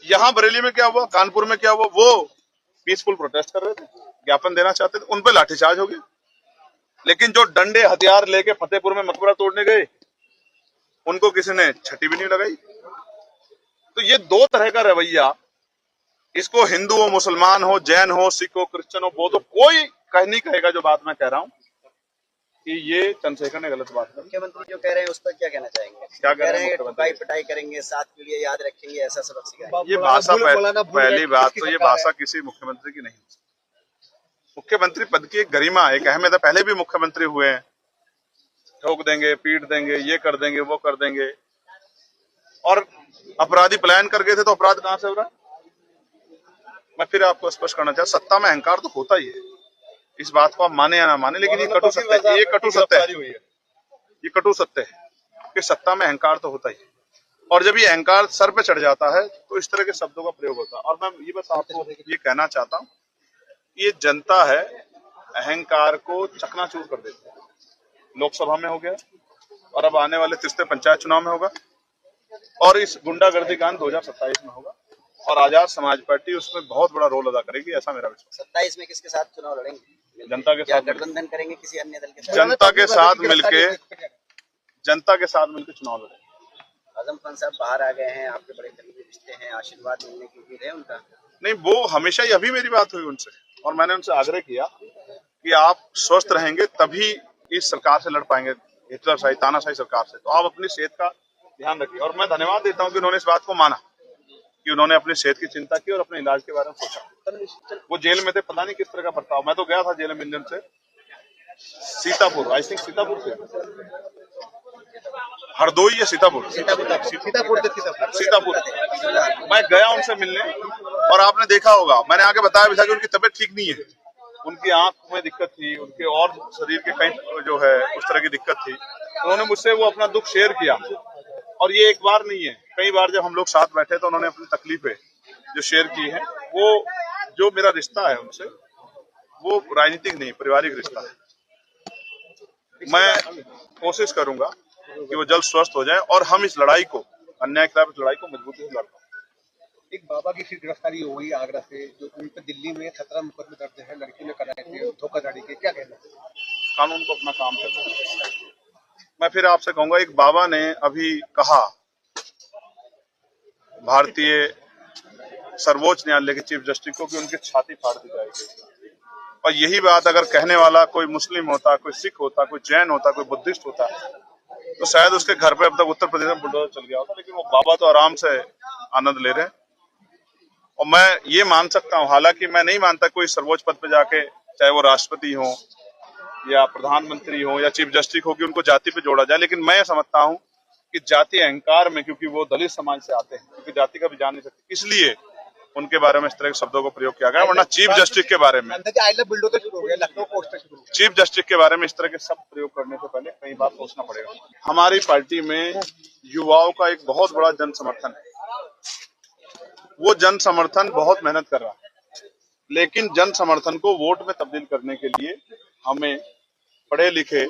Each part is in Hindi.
यहाँ बरेली में क्या हुआ, कानपुर में क्या हुआ, वो पीसफुल प्रोटेस्ट कर रहे थे, ज्ञापन देना चाहते थे, उन पर लाठीचार्ज हो गया। लेकिन जो डंडे हथियार लेके फतेहपुर में मकबरा तोड़ने गए, उनको किसी ने छठी भी नहीं लगाई। तो ये दो तरह का रवैया, इसको हिंदू हो, मुसलमान हो, जैन हो, सिख हो, क्रिश्चियन हो, बौद्ध हो, कोई नहीं कहेगा जो बात मैं कह रहा हूँ कि ये चंद्रशेखर ने गलत बात है। मुख्यमंत्री जो कह रहे हैं उस पर क्या कहना चाहेंगे? क्या कह रहे हैं? ठुकाई पिटाई करेंगे, 7 पीढ़ियां याद रखेंगे, ऐसा सबक सिखाएंगे। ये भाषा, पहली बात तो ये भाषा किसी मुख्यमंत्री की नहीं है। मुख्यमंत्री पद की एक गरिमा, एक अहमियत है। पहले भी मुख्यमंत्री हुए हैं, ठोक देंगे, पीट देंगे, ये कर देंगे, वो कर देंगे। और अपराधी पलायन कर गए थे तो अपराध कहां से हो रहा है? मैं फिर आपको स्पष्ट करना चाहता, सत्ता में अहंकार तो होता ही है, इस बात को आप माने या ना माने, लेकिन ये कटु सत्य है, ये कटु सत्य है, ये कटु सत्य है कि सत्ता में अहंकार तो होता ही है। और जब ये अहंकार सर पे चढ़ जाता है तो इस तरह के शब्दों का प्रयोग होता है। और मैं ये बस आपको ये कहना चाहता हूँ, ये जनता है, अहंकार को चकनाचूर कर देती है। लोकसभा में हो गया और अब आने वाले तीसरे पंचायत चुनाव में होगा, और इस गुंडागर्दी कांड 2027 में होगा, और आजाद समाज पार्टी उसमें बहुत बड़ा रोल अदा करेगी, ऐसा मेरा विश्वास। 27 में किसके साथ चुनाव लड़ेंगे? जनता के साथ गठबंधन करेंगे किसी अन्य दल के साथ? जनता के साथ मिलके चुनाव लड़ेंगे। आजम खान साहब बाहर आ गए हैं, आपके बड़े करीबी रिश्ते हैं, आशीर्वाद मिलने की उम्मीद है उनका? नहीं, वो हमेशा ही, अभी मेरी बात हुई उनसे और मैंने उनसे आग्रह किया कि आप स्वस्थ रहेंगे तभी इस सरकार से लड़ पाएंगे, हिटलरशाही तानाशाही सरकार से। तो आप अपनी सेहत का ध्यान रखिए। और मैं धन्यवाद देता हूं कि उन्होंने इस बात को माना कि उन्होंने अपनी सेहत की चिंता की और अपने इलाज के बारे में सोचा। वो जेल में थे, पता नहीं किस तरह का बर्ताव। मैं तो गया था जेल में मिलने से, सीतापुर, आई थिंक सीतापुर से, हरदोई या सीतापुर मैं गया उनसे मिलने, और आपने देखा होगा, मैंने आगे बताया भी था कि उनकी तबीयत ठीक नहीं है, उनकी आंख में दिक्कत थी, उनके और शरीर के कई जो है उस तरह की दिक्कत थी। उन्होंने मुझसे वो अपना दुख शेयर किया, और ये एक बार नहीं है, कई बार जब हम लोग साथ बैठे तो उन्होंने अपनी तकलीफें जो शेयर की है। वो जो मेरा रिश्ता है उनसे, वो राजनीतिक नहीं, पारिवारिक रिश्ता है। मैं कोशिश करूंगा कि वो जल्द स्वस्थ हो जाए और हम इस लड़ाई को, अन्याय के खिलाफ इस लड़ाई को मजबूती से लड़ पाएं। एक बाबा की फिर गिरफ्तारी हो गई आगरा से, जो उन पर दिल्ली में 17 मुकदमे दर्ज है, लड़की ने कराए थे धोखाधड़ी के, क्या कहना है? कानून को अपना काम करना चाहिए। मैं फिर आपसे कहूंगा, एक बाबा ने अभी कहा भारतीय सर्वोच्च न्यायालय के चीफ जस्टिस को कि उनकी छाती फाड़ दी जाएगी, और यही बात अगर कहने वाला कोई मुस्लिम होता, कोई सिख होता, कोई जैन होता, कोई बुद्धिस्ट होता, तो शायद उसके घर पे अब तक उत्तर प्रदेश में बुलडोजर चल गया होता। लेकिन वो बाबा तो आराम से आनंद ले रहे हैं। और मैं ये मान सकता हूँ, हालांकि मैं नहीं मानता कोई सर्वोच्च पद पे जाके, चाहे वो राष्ट्रपति हो या प्रधानमंत्री हो या चीफ जस्टिस हो, कि उनको जाति पे जोड़ा जाए। लेकिन मैं समझता हूँ कि जाति अहंकार में, क्योंकि वो दलित समाज से आते हैं, क्योंकि जाति का भी जान नहीं सकते, इसलिए उनके बारे में इस तरह के शब्दों का प्रयोग किया गया। वरना चीफ जस्टिस के बारे में, चीफ जस्टिस के बारे में इस तरह के शब्द प्रयोग करने से पहले कई बार सोचना पड़ेगा। हमारी पार्टी में युवाओं का एक बहुत बड़ा जन समर्थन है। वो जन समर्थन बहुत मेहनत कर रहा है, लेकिन जन समर्थन को वोट में तब्दील करने के लिए हमें पढ़े लिखे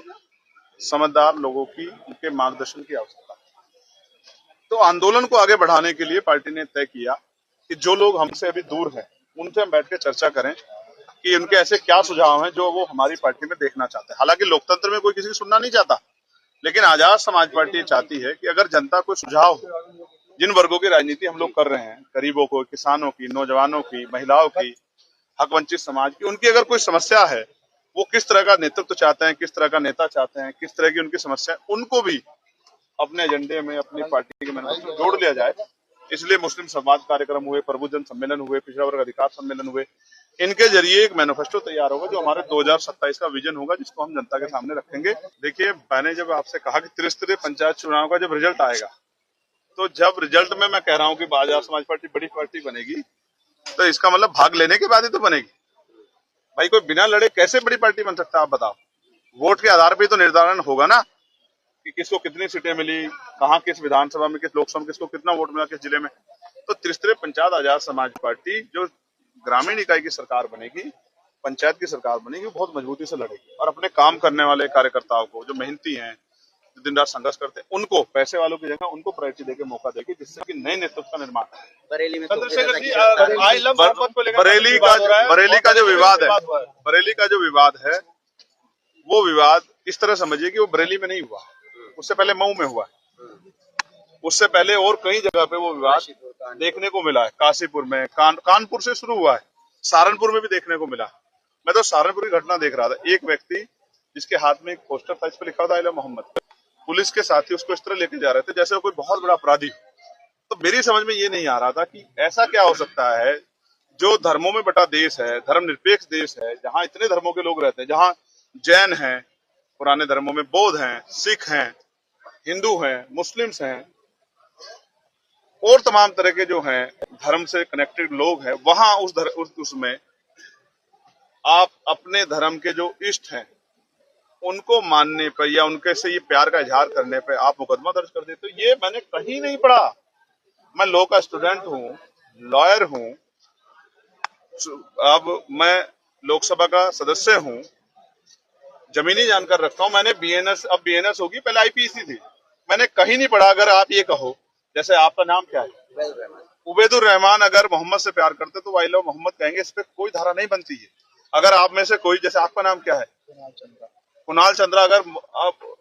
समझदार लोगों की, उनके मार्गदर्शन की आवश्यकता है। तो आंदोलन को आगे बढ़ाने के लिए पार्टी ने तय किया कि जो लोग हमसे अभी दूर हैं, उनसे हम बैठ के चर्चा करें कि उनके ऐसे क्या सुझाव हैं जो वो हमारी पार्टी में देखना चाहते हैं। हालांकि लोकतंत्र में कोई किसी की सुनना नहीं चाहता, लेकिन आजाद समाज पार्टी चाहती है कि अगर जनता को सुझाव, जिन वर्गों की राजनीति हम लोग कर रहे हैं, गरीबों को, किसानों की, नौजवानों की, महिलाओं की, हक वंचित समाज की, उनकी अगर कोई समस्या है, वो किस तरह का नेतृत्व चाहते हैं, किस तरह का नेता चाहते हैं, किस तरह की उनकी समस्या, उनको भी अपने एजेंडे में, अपनी पार्टी के मैनिफेस्टो में जोड़ लिया जाए। इसलिए मुस्लिम समाज कार्यक्रम हुए, प्रबुद्धजन सम्मेलन हुए, पिछड़ा वर्ग अधिकार सम्मेलन हुए। इनके जरिए एक मैनिफेस्टो तैयार होगा जो हमारे 2027 का विजन होगा, जिसको हम जनता के सामने रखेंगे। देखिए, मैंने जब आपसे कहा कि त्रिस्तरीय पंचायत चुनाव का जब रिजल्ट आएगा, तो जब रिजल्ट में मैं कह रहा हूँ कि आजाद समाज पार्टी बड़ी पार्टी बनेगी, तो इसका मतलब भाग लेने के बाद ही तो बनेगी। भाई, कोई बिना लड़े कैसे बड़ी पार्टी बन सकता है, आप बताओ। वोट के आधार पर तो निर्धारण होगा ना कि किसको कितनी सीटें मिली, कहाँ, किस विधानसभा में, किस लोकसभा में किसको कितना वोट मिला, किस जिले में। तो त्रिस्तरीय पंचायत आजाद समाज पार्टी जो ग्रामीण इकाई की सरकार बनेगी, पंचायत की सरकार बनेगी, बहुत मजबूती से लड़ेगी और अपने काम करने वाले कार्यकर्ताओं को, जो मेहनती हैं, दिन रात संघर्ष करते हैं, उनको पैसे वालों की जगह उनको प्रायोरिटी देके मौका देगी, जिससे कि नए नेतृत्व का निर्माण है। बरेली में चंद्रशेखर जी, बरेली का जो विवाद है वो विवाद इस तरह समझिए कि वो बरेली में नहीं हुआ, उससे पहले मऊ में हुआ, उससे पहले और कई जगह पे वो विवाद देखने को मिला है। काशीपुर में, कानपुर से शुरू हुआ है, सहारनपुर में भी देखने को मिला। मैं तो सहारनपुर की घटना देख रहा था, एक व्यक्ति जिसके हाथ में एक पोस्टर था, इस पर लिखा था आई लव मोहम्मद, पुलिस के साथी उसको इस तरह लेके जा रहे थे जैसे वो कोई बहुत बड़ा अपराधी। तो मेरी समझ में ये नहीं आ रहा था कि ऐसा क्या हो सकता है जो धर्मों में बटा देश है, धर्मनिरपेक्ष देश है, जहाँ इतने धर्मों के लोग रहते हैं, जहाँ जैन हैं, पुराने धर्मों में बौद्ध हैं, सिख हैं, हिंदू हैं, मुस्लिम्स हैं और तमाम तरह के जो हैं धर्म से कनेक्टेड लोग हैं, वहां उसमें आप अपने धर्म के जो इष्ट हैं उनको मानने पर या उनके से ये प्यार का इजहार करने पे आप मुकदमा दर्ज कर देते हो। ये मैंने कहीं नहीं पढ़ा। मैं लॉ का स्टूडेंट हूँ, लॉयर हूँ, अब मैं लोकसभा का सदस्य हूँ, जमीनी जानकर रखता हूँ। मैंने बीएनएस, अब बीएनएस होगी, पहले आईपीसी थी। मैंने कहीं नहीं पढ़ा। अगर आप ये कहो, जैसे आपका नाम क्या है, उबैदुर रहमान, अगर मोहम्मद से प्यार करते तो आई लव मोहम्मद कहेंगे, इस पे कोई धारा नहीं बनती है। अगर आप में से कोई, जैसे आपका नाम क्या है, कुणाल चंद्रा, अगर आप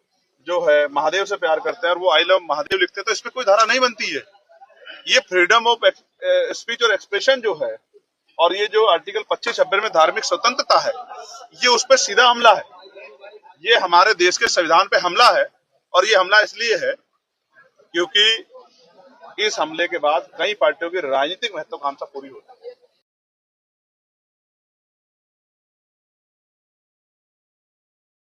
जो है महादेव से प्यार करते हैं और वो आई लव महादेव लिखते हैं तो इस पे कोई धारा नहीं बनती है। ये फ्रीडम ऑफ स्पीच और एक्सप्रेशन जो है, और ये जो आर्टिकल 25-26 में धार्मिक स्वतंत्रता है, ये उस पर सीधा हमला है। ये हमारे देश के संविधान पे हमला है, और ये हमला इसलिए है क्योंकि इस हमले के बाद कई पार्टियों की राजनीतिक महत्वाकांक्षा पूरी होती है।